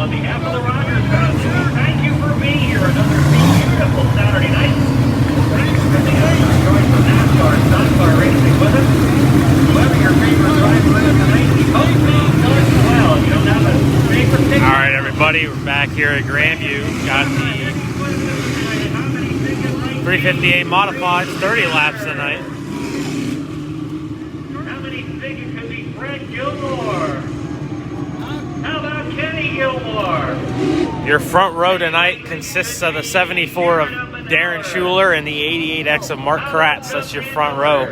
on behalf of the Rogers family, thank you for being here another beautiful Saturday night. Thanks for the enjoying some NASCAR and stock car racing with us. Whoever your favorite driver is tonight, we hope he's doing well. You don't have a favorite ticket. All right, everybody, we're back here at Grandview. Got the 358 Modifieds, 30 laps tonight. How many think it could be Fred Gilmore? How about Kenny Gilmore? Your front row tonight consists of the 74 of Darren Schuler and the 88X of Mark Kratz. That's your front row.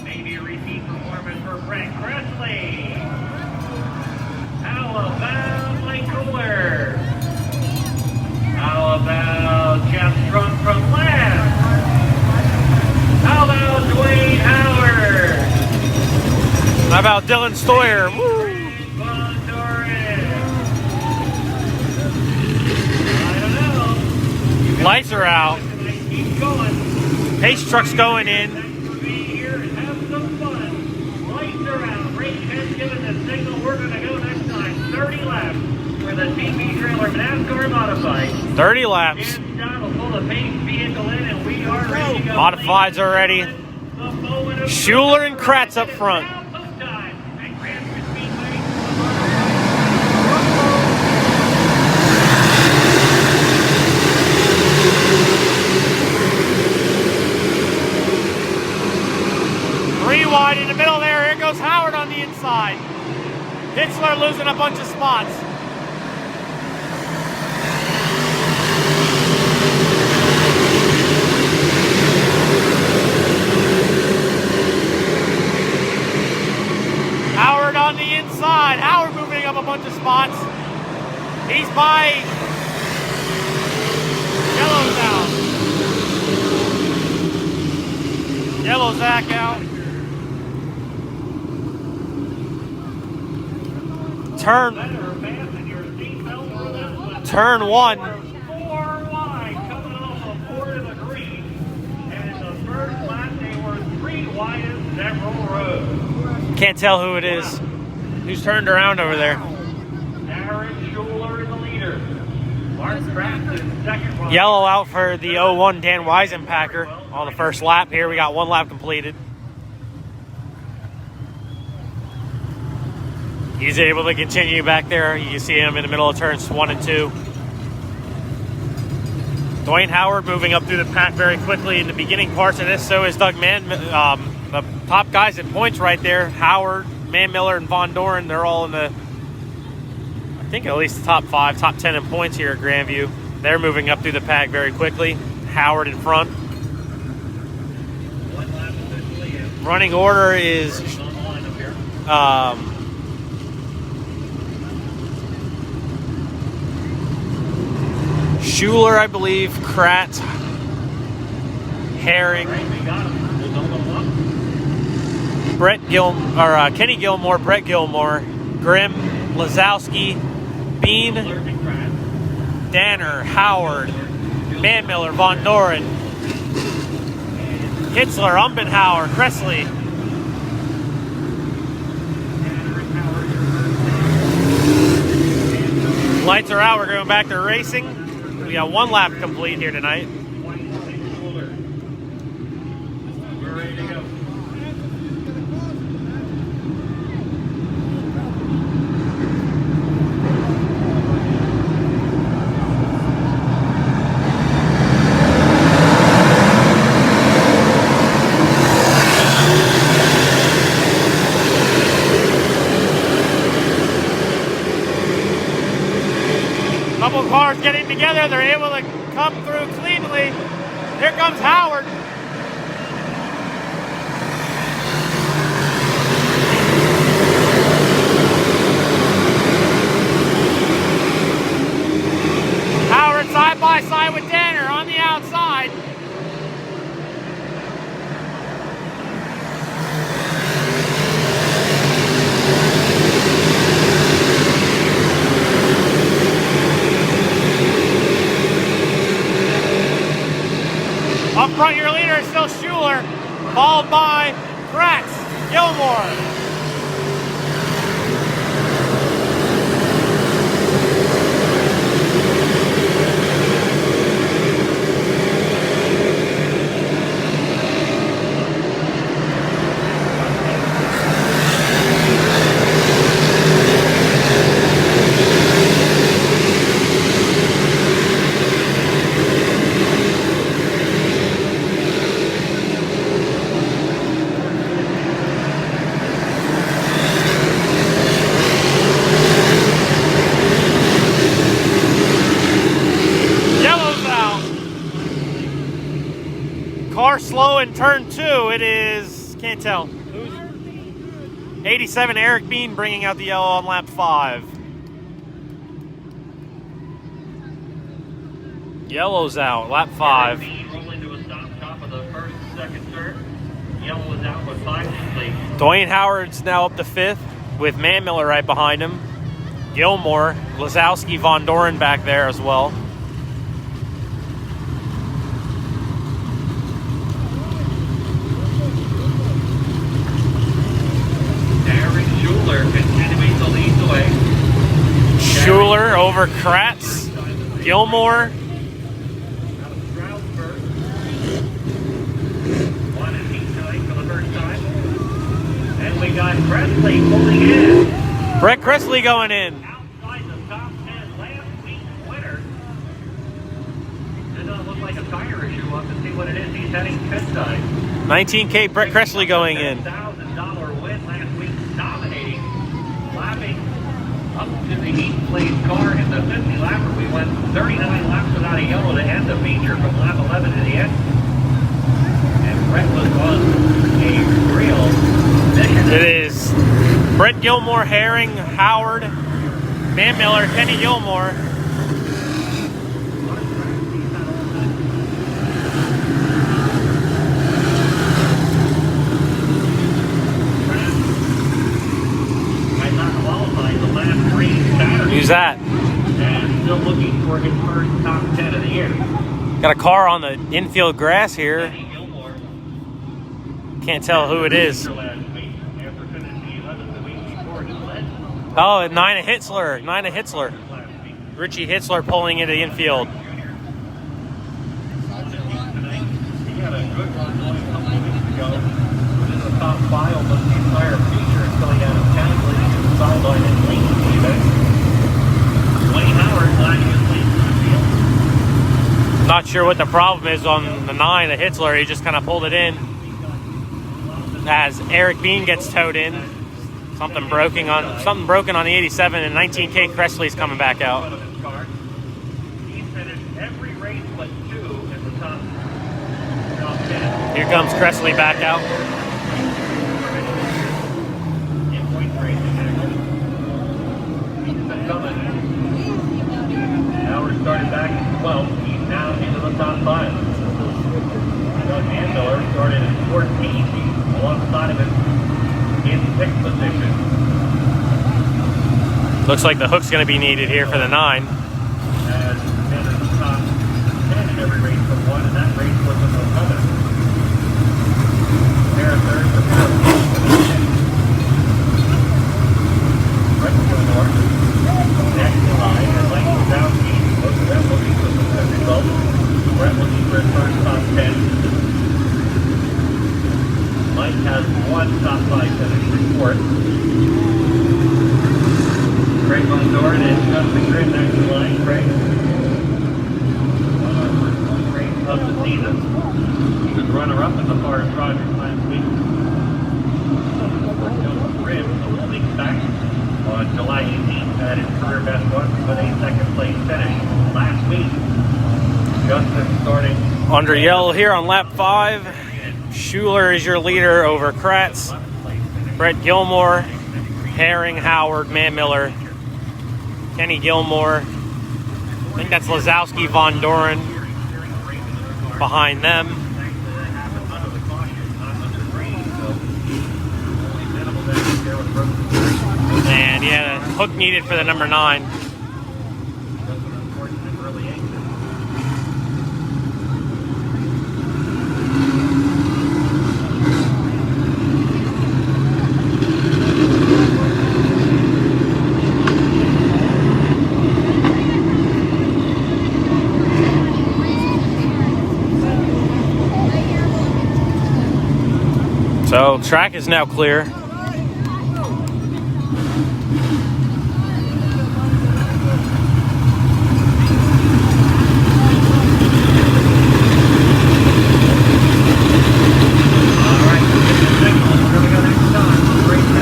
Maybe a repeat performance for Frank Presley. How about Mike Kohler? How about Jeff Strunk from last? How about Dwayne Howard? How about Dylan Stoyer? Woo! Lights are out. Pace truck's going in. Have some fun. Lights are out. Racehead's giving the signal. We're going to go next time. 30 laps for the TV trailer NASCAR Modified. 30 laps. Dan Scott will pull the pace vehicle in, and we are ready to go. Modifieds are ready. Schuler and Kratz up front. Wide in the middle there. Here goes Howard on the inside. Hitzler losing a bunch of spots. Howard on the inside. Howard moving up a bunch of spots. He's by Yellow's out. Yellow Zach out. Turn one. 4 wide coming off of 4 to the green. And in the first lap, they were 3 wide in several rows. Can't tell who it is. Who's turned around over there? Darren Schuler is the leader. Mark Kratz is second. Yellow out for the 01 Dan Weisenpacker on the first lap here. We got 1 lap completed. He's able to continue back there. You can see him in the middle of turns 1 and 2. Dwayne Howard moving up through the pack very quickly in the beginning parts of this. So is Doug Mann. The top guys in points right there. Howard, Man Miller, and Von Doren. They're all in the, I think, at least the top 5, top 10 in points here at Grandview. They're moving up through the pack very quickly. Howard in front. Running order is Schuler, I believe, Kratz, Herring, Kenny Gilmore, Brett Gilmore, Grimm, Lazowski, Bean, Danner, Howard, Man Miller, Von Doren, Hitzler, Umbenhauer, Kressley. Lights are out. We're going back to racing. We got 1 lap complete here tonight. We're ready to go. Couple cars getting together. They're able to come through cleanly. Here comes Howard. Howard side by side with Danner on the outside. Up front, your leader. Oh, in turn 2, it is, can't tell. 87 Eric Bean bringing out the yellow on lap 5. Yellow's out, lap 5. Rolling to a stop, top of the first, second turn. Yellow is out with 5 complete. Dwayne Howard's now up to 5th with Man Miller right behind him. Gilmore, Lazowski, Von Doren back there as well. Aaron Schuler continuing to lead the way. Schuler over Kratz. Gilmore. We got Presley pulling in. Brett Cressley going in. Outside the top 10 last week's winner. It doesn't look like a tire issue. We'll have to see what it is. He's heading pit side. 19K Brett Cressley going in. $1,000 win last week, dominating, lapping up to the heat place car in the 50 lapper. We went 39 laps without a yellow to end the feature from lap 11 to the end. And Brett was on a real mission. It is Brett Gilmore, Herring, Howard, Van Miller, Kenny Gilmore. Might not qualify the last green Saturday. Who's that? And still looking for his first top 10 of the year. Got a car on the infield grass here. Kenny Gilmore. Can't tell who it is. Last week, after finishing 11th the week before, just led Oh, Nina Hitzler. last week. Richie Hitzler pulling into the infield. He had a good run going a couple of weeks ago. Was in the top 5 almost the entire feature until he had a casualty to the sideline and leaned to the event. Wayne Howard lagging his lead to the field. Not sure what the problem is on the 9, the Hitzler. He just kind of pulled it in. As Eric Bean gets towed in. Something broken on the 87, and 19K Cressley's coming back out. He's finished every race but 2 in the top 10. Here comes Cressley back out. In point racing, actually. He's been coming. Howard started back in 12th. He's now into the top 5. Doug Handler started at 14th. He's alongside of him in 6th position. Looks like the hook's going to be needed here for the 9. As been in the top 10 in every race but 1, and that race was in November. There, third for Brett Gilmore. Next in line, and Mike Lazowski. Both of them looking for some good results. Brett looking for his first top 10. Mike has 1 top 5 finish report. Craig Von Doren and Justin Grimm next in line. Craig, on our first 1 race of the season. He was runner-up in the Forest Rogers last week. Justin Grimm, a couple weeks back, on July 18th, had his career best one with a 2nd place finish. Last week, Justin starting Under yellow here on lap 5. Schuler is your leader over Kratz. Brett Gilmore, Herring, Howard, Man Miller, Kenny Gilmore. I think that's Lazowski, Von Doren behind them. And yeah, hook needed for the number 9. So track is now clear.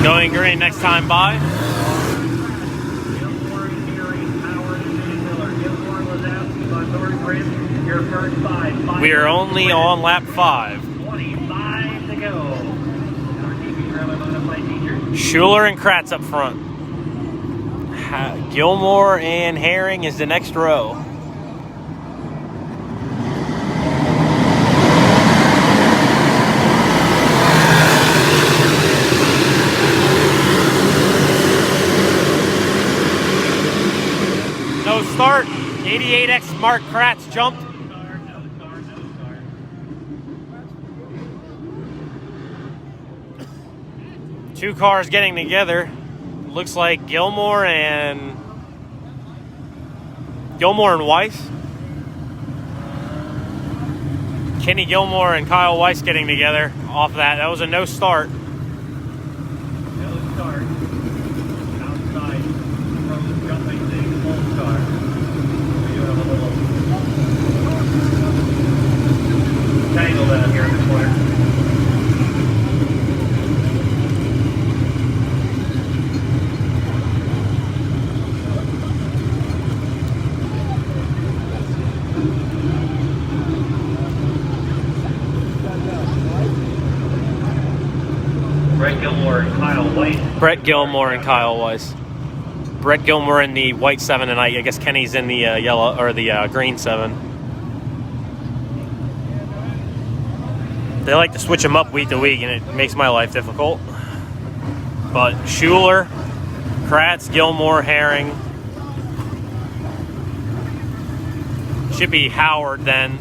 Going green next time by. We are only on lap 5. Schuler and Kratz up front. Gilmore and Herring is the next row. No start. 88X Mark Kratz jumped. Two cars getting together. Looks like Gilmore and Weiss. Kenny Gilmore and Kyle Weiss getting together off that. That was a no start. No start. Outside from jumping the full start. We have a little tangle down here in the corner. Brett Gilmore and Kyle Weiss. Brett Gilmore and Kyle Weiss. Brett Gilmore in the white 7 tonight. I guess Kenny's in the yellow or the green 7. They like to switch them up week to week, and it makes my life difficult. But Schuler, Kratz, Gilmore, Herring. Should be Howard then.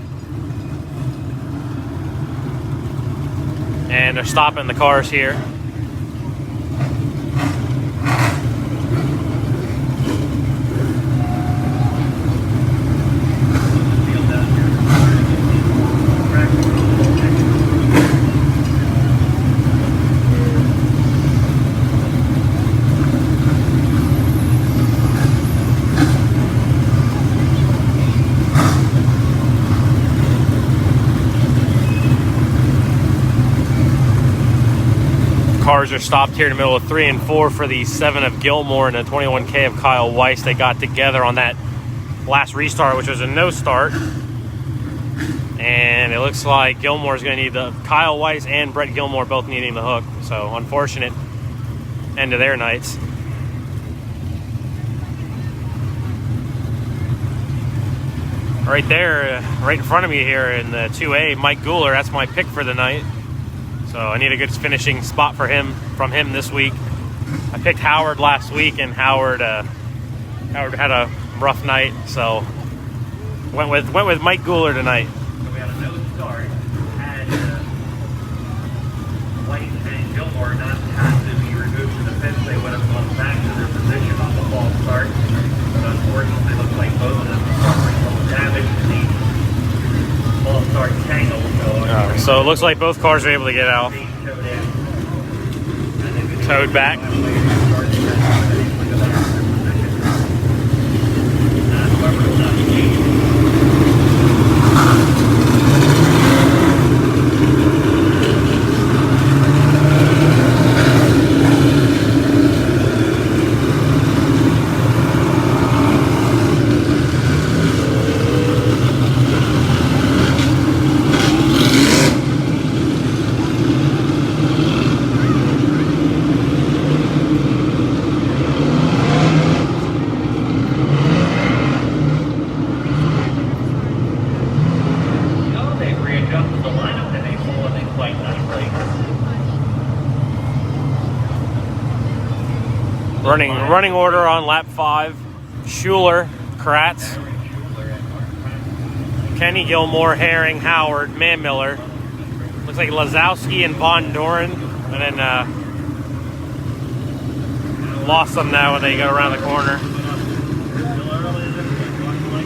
And they're stopping the cars here. Cars are stopped here in the middle of 3 and 4 for the 7 of Gilmore and the 21K of Kyle Weiss. They got together on that last restart, which was a no start. And it looks like Gilmore's going to need Kyle Weiss and Brett Gilmore both needing the hook. So unfortunate end of their nights. Right there, right in front of me here in the 2A, Mike Gooler, that's my pick for the night. So I need a good finishing spot from him this week. I picked Howard last week, and Howard had a rough night, so went with Mike Gooler tonight. So we had a no start. Had Weiss and Gilmore not had to be removed from the fence, they would have gone back to their position on the false start. But unfortunately, it looks like both of them suffered some damage to the false start tangle. So it looks like both cars are able to get out. Towed back. Running order on lap 5. Schuler, Kratz, Kenny Gilmore, Herring, Howard, Manmiller. Looks like Lazowski and Von Doren. And then lost them now when they go around the corner.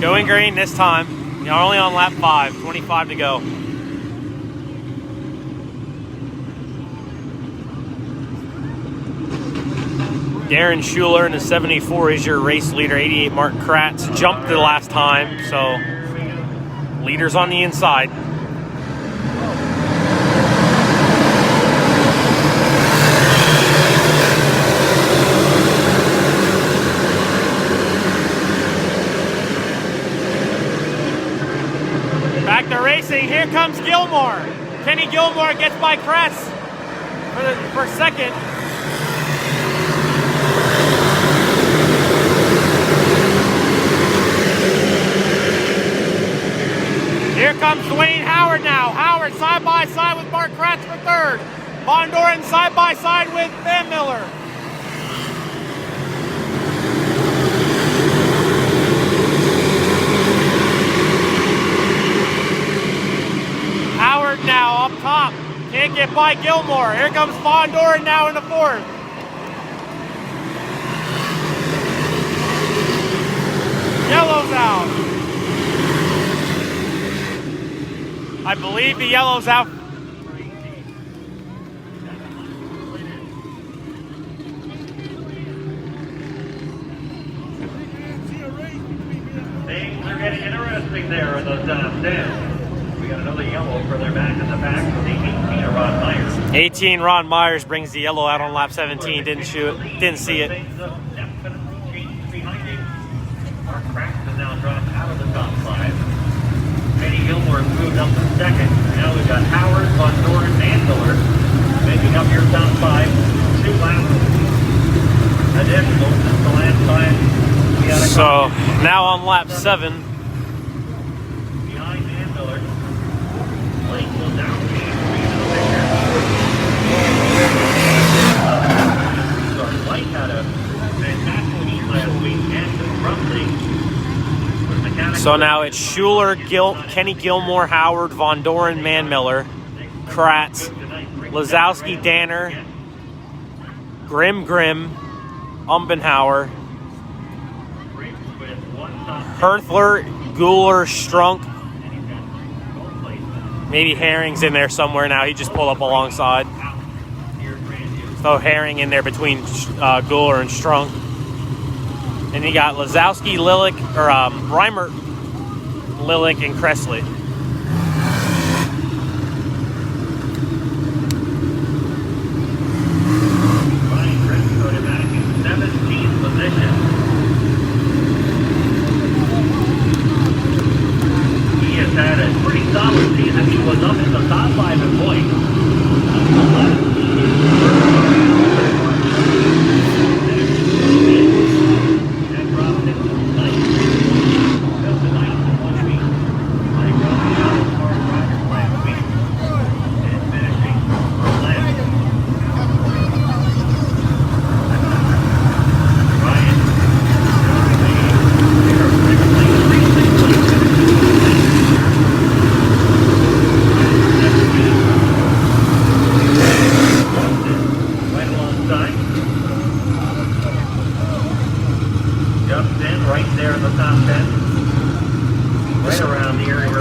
Going green this time. You're only on lap 5, 25 to go. Darren Schuler in the 74 is your race leader. 88 Mark Kratz jumped the last time, so leaders on the inside. Back to racing. Here comes Gilmore. Kenny Gilmore gets by Kratz for second. Von Doren side by side with Van Miller. Howard now up top. Can't get by Gilmore. Here comes Von Doren now in the fourth. Yellow's out. I believe the yellow's out. Things are getting interesting there in those top 10. We got another yellow further back in the pack for the 18 of Ron Myers. 18 Ron Myers brings the yellow out on lap 17. Didn't see it. Mark Craxton now dropped out of the top 5. Eddie Gilmore moved up to second. Now we've got Howard, Von Doren, and Miller making up your top 5. 2 laps additional since the last time we had a So now on lap 7. behind Van Miller. Blake will down the picture. So Blake had a fantastic week last week and So now it's Schuler, Kenny Gilmore, Howard, Von Doren, Man Miller, Kratz, Lazowski, Danner, Grimm, Umbenhauer, Herthler, Guler, Strunk. Maybe Herring's in there somewhere now. He just pulled up alongside. So Herring in there between Guler and Strunk. And you got Lazowski, Lilik, or Reimer, Lilik, and Kressley. Ryan Crespo back in 17th position. He has had a pretty solid season. He was up in the top 5 in points.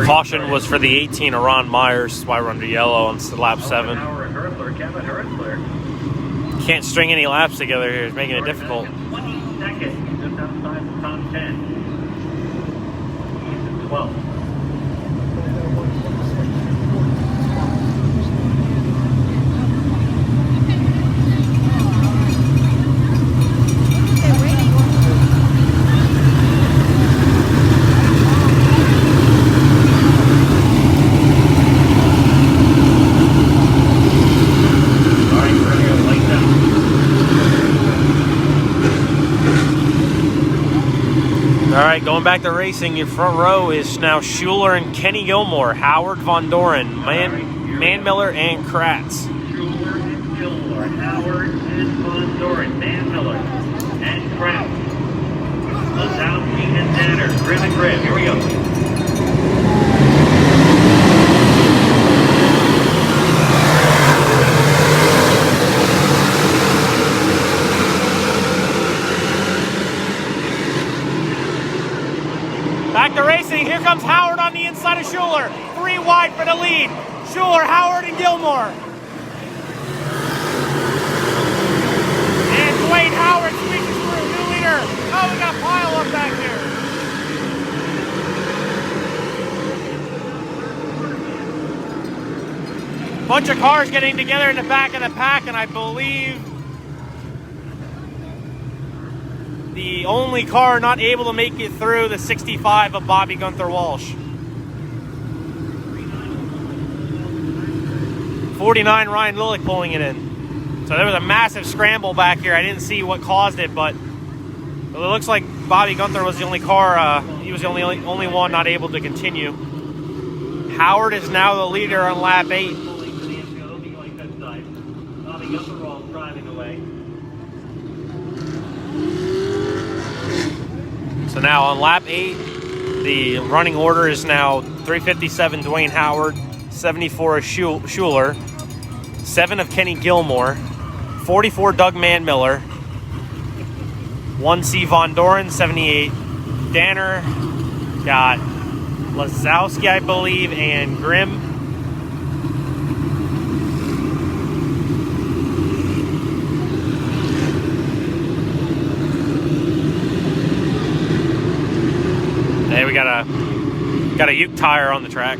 Caution was for the 18 of Ron Myers. That's why we're under yellow on lap 7. Can't string any laps together here. It's making it difficult. 20 seconds just outside the top 10. He's in 12th. All right, going back to racing, your front row is now Schuler and Kenny Gilmore, Howard, Von Doren, Man Miller, and Kratz. Schuler and Gilmore, Howard and Von Doren, Man Miller, and Kratz. Lazowski and Danner, Grimm and Grimm. Here we go. Back to racing. Here comes Howard on the inside of Schuler. 3 wide for the lead. Schuler, Howard, and Gilmore. And Dwayne Howard squeezes through. New leader. Oh, we got a pile up back here. Bunch of cars getting together in the back of the pack, and I believe the only car not able to make it through the 65 of Bobby Gunther Walsh. 49 Ryan Lilik pulling it in. So there was a massive scramble back here. I didn't see what caused it, but it looks like Bobby Gunther was the only car, he was the only one not able to continue. Howard is now the leader on lap 8. So now on lap 8, the running order is now 357 Dwayne Howard, 74 of Schuler, 7 of Kenny Gilmore, 44 Doug Manmiller, 1C Von Doren, 78 Danner, got Lazowski, I believe, and Grimm. Hey, we got a Uke tire on the track.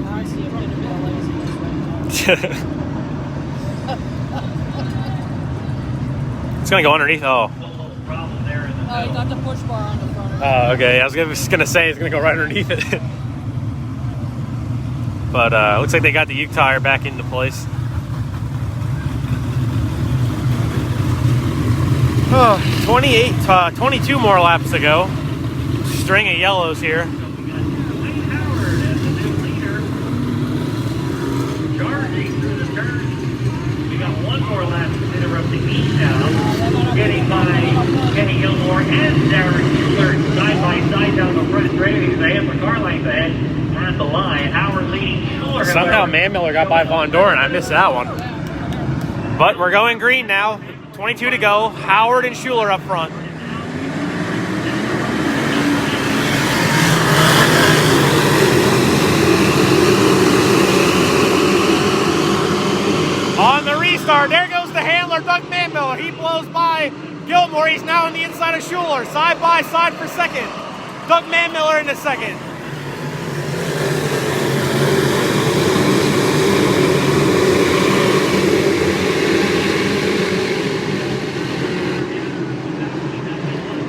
I see him getting a bit lazy. It's gonna go underneath. Oh. Problem there in the Oh, he got the push bar on the front of it. Oh, okay. I was just gonna say it's gonna go right underneath it. But looks like they got the Uke tire back into place. Oh, 22 more laps to go. String of yellows here. Dwayne Howard as the new leader. Charging through the turn. We got one more lap to interrupt the heat now. Getting by Kenny Gilmore and Darren Schuler side by side down the front straight. He's a half a car length ahead at the line. Howard leading Schuler. Somehow Manmiller got by Von Doren. I missed that one. But we're going green now. 22 to go. Howard and Schuler up front. On the restart, there goes the handler, Doug Manmiller. He blows by Gilmore. He's now on the inside of Schuler. Side by side for second. Doug Manmiller in the second.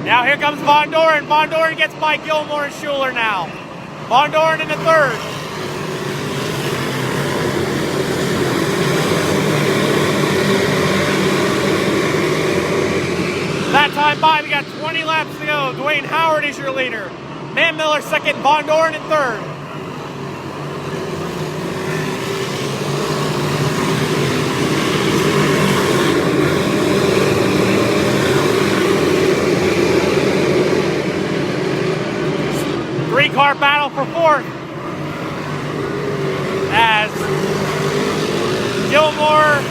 Now here comes Von Doren. Von Doren gets by Gilmore and Schuler now. Von Doren in the third. That time by, we got 20 laps to go. Dwayne Howard is your leader. Manmiller second, Von Doren in third. Three-car battle for fourth as Gilmore,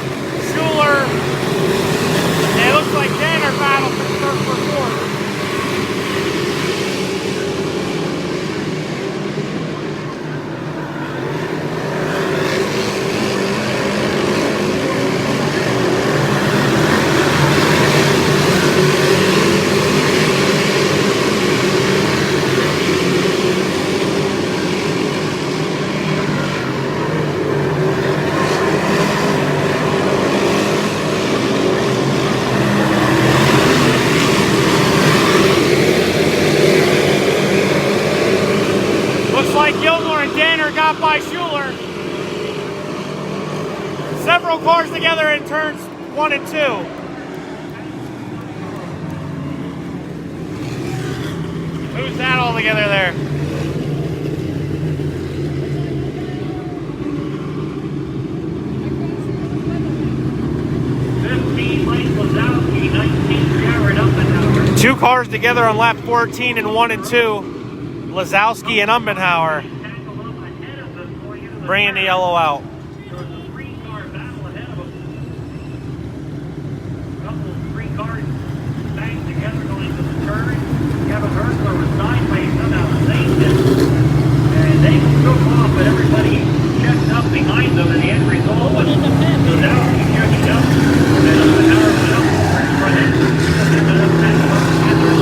Schuler, and it looks like Danner battle for fourth. By Schuler. Several cars together in turns 1 and 2. Who's that all together there? Two cars together on lap 14 in 1 and 2. Lazowski and Umbenhauer. Bringing the yellow out. There was a three-car battle ahead of them. A couple of three cars banged together going into the turn. Kevin Hertzler was sideways, somehow saved it. And they took off, but everybody checked up behind them, and the end result was Lazowski checking up. And then Umbenhauer went up for his front end. Ended up passing up together.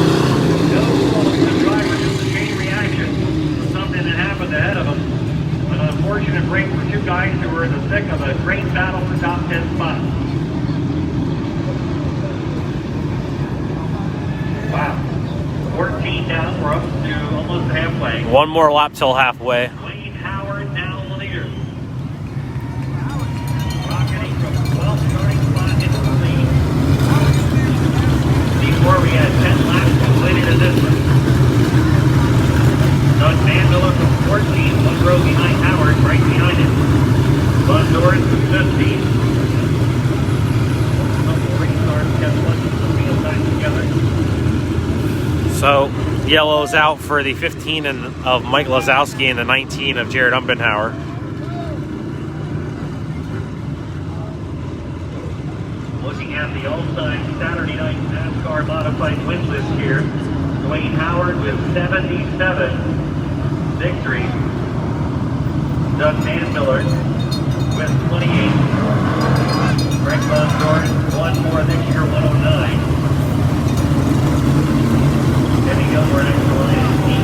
No fault of the driver, just a chain reaction. Something that happened ahead of him. An unfortunate break for two guys who were in the thick of a great battle for top 10 spots. Wow. 14 down, we're up to almost halfway. One more lap till halfway. Dwayne Howard now the leader. Rocketing from 12th starting spot into the lead. Before we had 10 laps completed in this one. Doug Manmiller from 14, one row behind Howard, right behind him. Von Doren from 15. Yellow's out for the 15 of Mike Lazowski and the 19 of Jared Umbenhauer. Looking at the all-time Saturday night NASCAR modified win list here, Dwayne Howard with 77 victories. Doug Manmiller with 28. Greg Von Dorn, one more this year, 109. Kenny Gilmore next to line 8.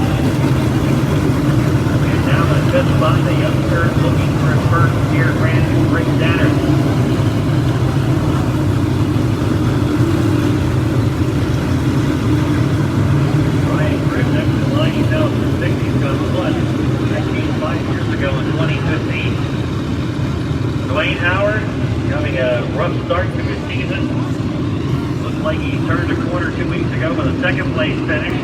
And down the fifth spot, the youngster looking for his first year Grandview Modifieds. Ryan Grimm next to line, he's out for 60's got one. That came 5 years ago in 2015. Dwayne Howard having a rough start to his season. Looks like he turned a corner 2 weeks ago with a second place finish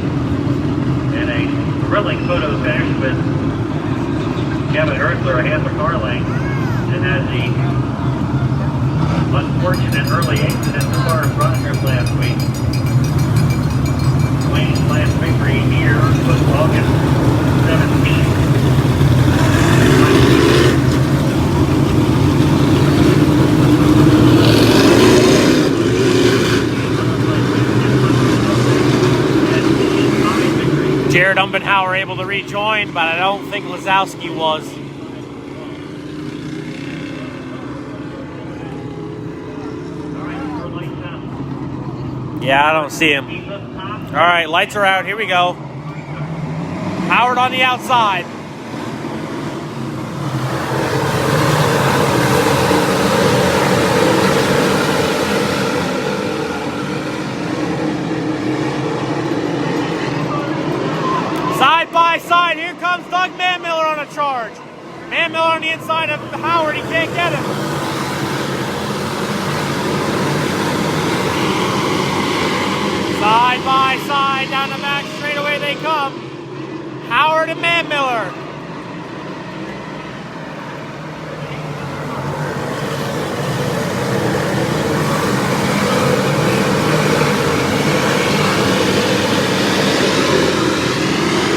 and a thrilling photo finish with Kevin Hertzler a half a car length, and had the unfortunate early accident in the car in Rogers last week. Dwayne's last victory here was August 17th. Jared Umbenhauer able to rejoin, but I don't think Lazowski was. Yeah, I don't see him. All right, lights are out. Here we go. Howard on the outside. Side by side, here comes Doug Manmiller on a charge. Manmiller on the inside of Howard, he can't get him. Side by side, down the back straightaway they come. Howard and Manmiller.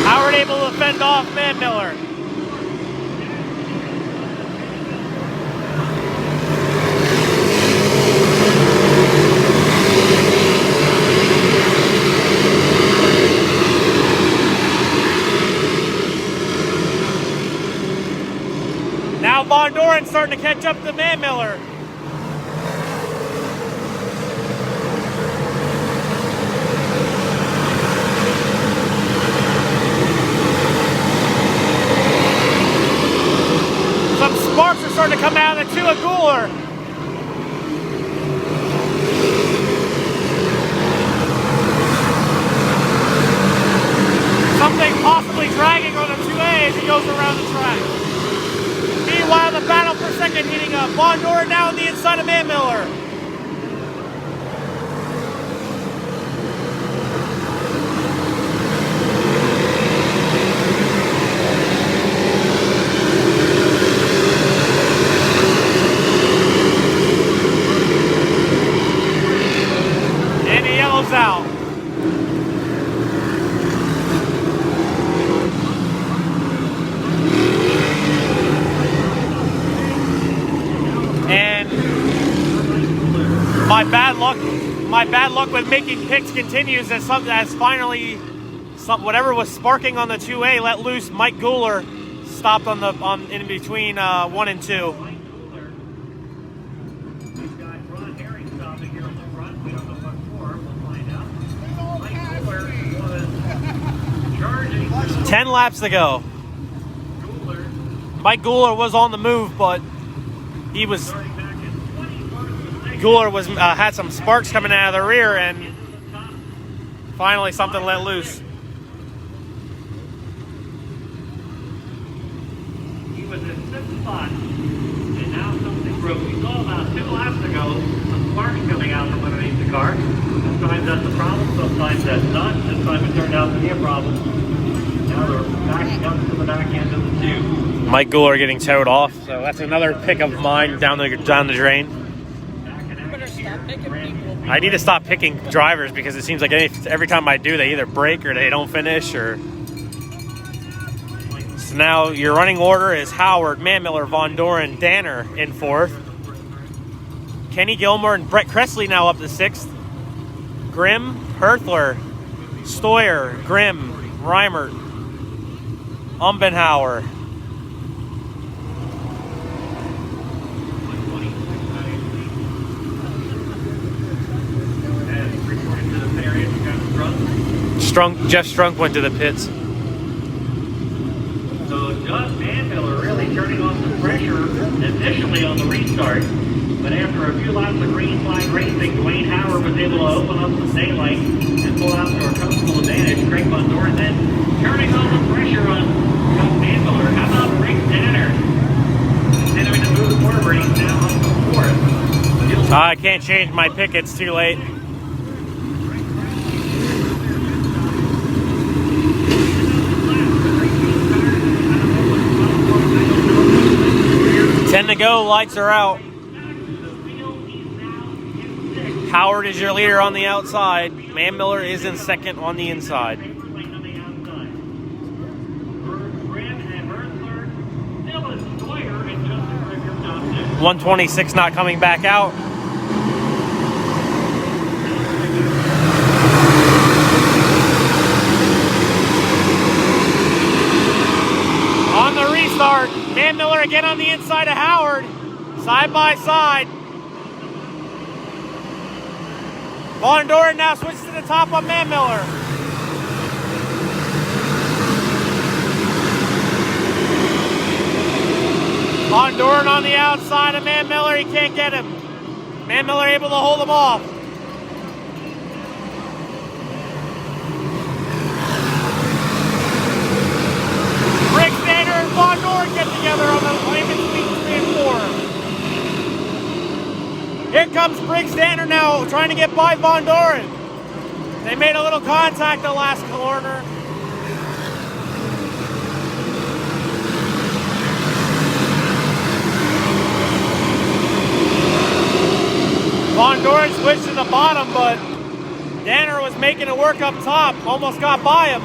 Howard able to fend off Manmiller. Now Von Doren's starting to catch up to Manmiller. Some sparks are starting to come out of the two of Guler. Something possibly dragging on the 2A as he goes around the track. Meanwhile, the battle for second heating up. Von Doren now on the inside of Manmiller. And he yellows out. And my bad luck with making picks continues as finally whatever was sparking on the 2A let loose. Mike Guler stopped in between 1 and 2. We've got Ron Herring stopping here on the front. We don't know what for. We'll find out. Mike Guler was charging. 10 laps to go. Mike Guler was on the move, but he was. Guler was had some sparks coming out of the rear, and finally something let loose. He was in 5th spot, and now something broke. We saw about 2 laps ago some sparks coming out from underneath the car. Sometimes that's a problem, sometimes that's not. This time it turned out to be a problem. Now they're backing up to the back end of the tube. Mike Guler getting towed off, so that's another pick of mine down the drain. Backing better stop picking people. I need to stop picking drivers because it seems like every time I do, they either break or they don't finish. Or so now your running order is Howard, Manmiller, Von Doren, Danner in 4th. Kenny Gilmore and Brett Cressley now up to 6th. Grimm, Herthler, Stoyer, Grimm, Reimert, Umbenhauer. Jeff Strunk went to the pits. So Doug Manmiller really turning off the pressure initially on the restart, but after a few laps of green flag racing, Dwayne Howard was able to open up some daylight and pull out to a comfortable advantage. Craig Von Doren then turning on the pressure on Doug Manmiller. How about Rick Danner? Continuing to move forward, he's now up to 4th. I can't change my pick, it's too late. Ten to go, lights are out. Howard is your leader on the outside. Manmiller is in 2nd on the inside. 126 not coming back out. On the restart, Manmiller again on the inside of Howard, side by side. Von Doren now switches to the top of Manmiller. Von Doren on the outside of Manmiller, he can't get him. Manmiller able to hold him off. Rick Danner and Von Doren get together on the lane between 3 and 4. Here comes Briggs Danner now trying to get by Von Doren. They made a little contact the last corner. Von Doren switched to the bottom, but Danner was making it work up top. Almost got by him.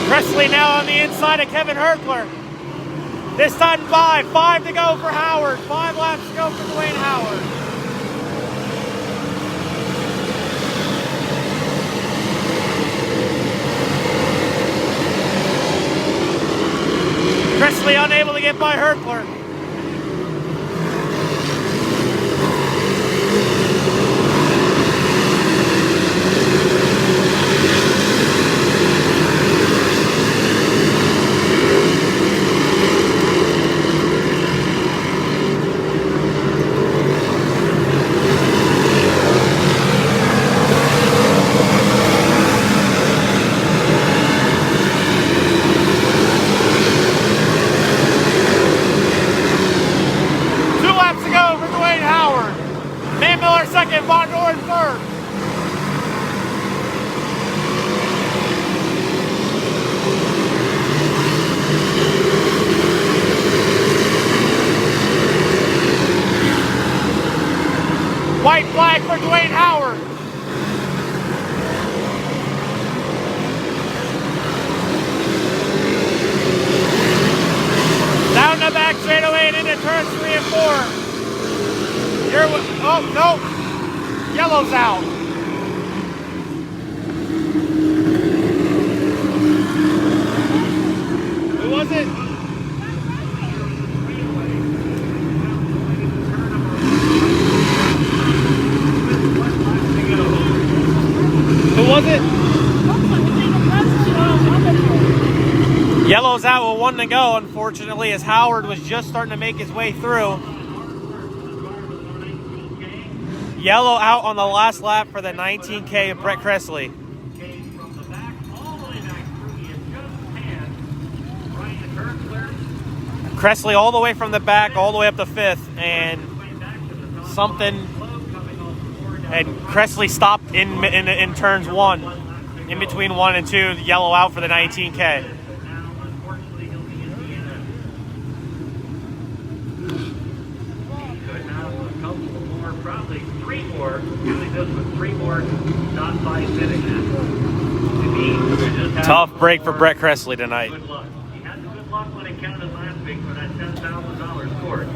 Cressley now on the inside of Kevin Hertler. This time by 5 to go for Howard. 5 laps to go for Dwayne Howard. Cressley unable to get by Hertler. Second, Von Doren third. White flag for Dwayne Howard. Down the back straightaway and into turns 3 and 4. Here, oh, no. Yellow's out. Who was it? Who was it? Yellow's out with 1 to go, unfortunately, as Howard was just starting to make his way through. Yellow out on the last lap for the 19K of Brett Cressley. Cressley all the way from the back, all the way up to 5th, and something And Cressley stopped in turns 1, in between 1 and 2, yellow out for the 19K. Probably 3 more, usually just with 3 more, not 5 sitting at. Tough break for Brett Cressley tonight. Good luck. He had good luck when it counted last week for that $10,000 score.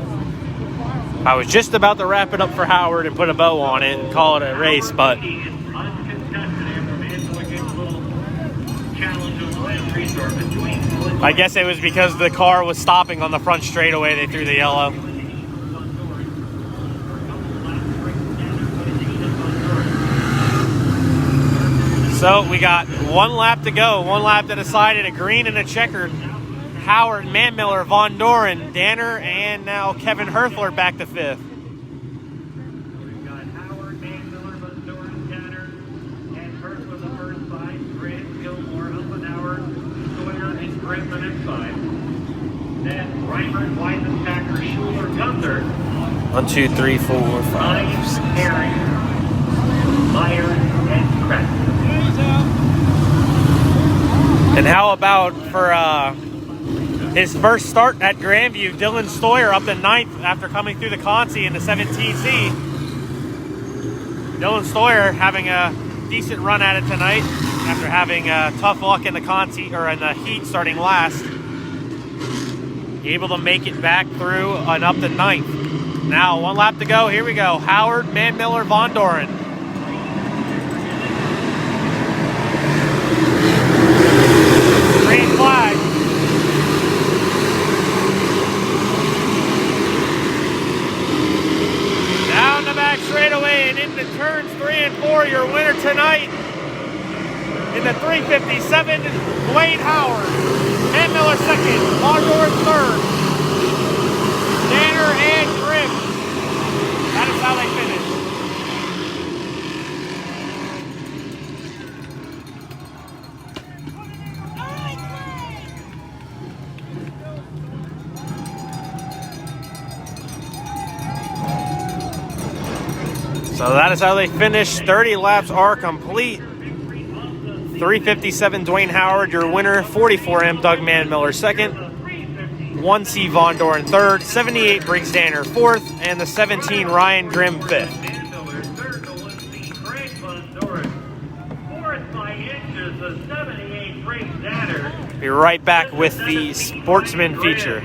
I was just about to wrap it up for Howard and put a bow on it and call it a race, but I guess it was because the car was stopping on the front straightaway, they threw the yellow. So we got 1 lap to go, 1 lap to decide it, a green and a checkered. Howard, Manmiller, Von Doren, Danner, and now Kevin Herthler back to 5th. We've got Howard, Manmiller, Von Doren, Danner, and Herthler the first 5, Grant, Gilmore, Umpenauer, Sawyer, and Grimm the next 5. Then Reimer, Weisenstacker, Schuler, Gunther. 1, 2, 3, 4, 5. Herring, Myers, and Crack. And how about for his first start at Grandview, Dylan Stoyer up to 9th after coming through the Consi in the 17C. Dylan Stoyer having a decent run at it tonight after having tough luck in the Consi or in the heat starting last. Able to make it back through and up to 9th. Now 1 lap to go. Here we go. Howard, Manmiller, Von Doren. Green flag. Down the back straightaway and into turns 3 and 4. Your winner tonight in the 357, Dwayne Howard. Manmiller 2nd, Von Doren 3rd. Danner and Grimm. That is how they finished. So that is how they finished. 30 laps are complete. 357 Dwayne Howard, your winner. 44M Doug Manmiller 2nd. 1C Von Doren 3rd. 78 Briggs Danner 4th. And the 17 Ryan Grimm 5th. Be right back with the Sportsman feature.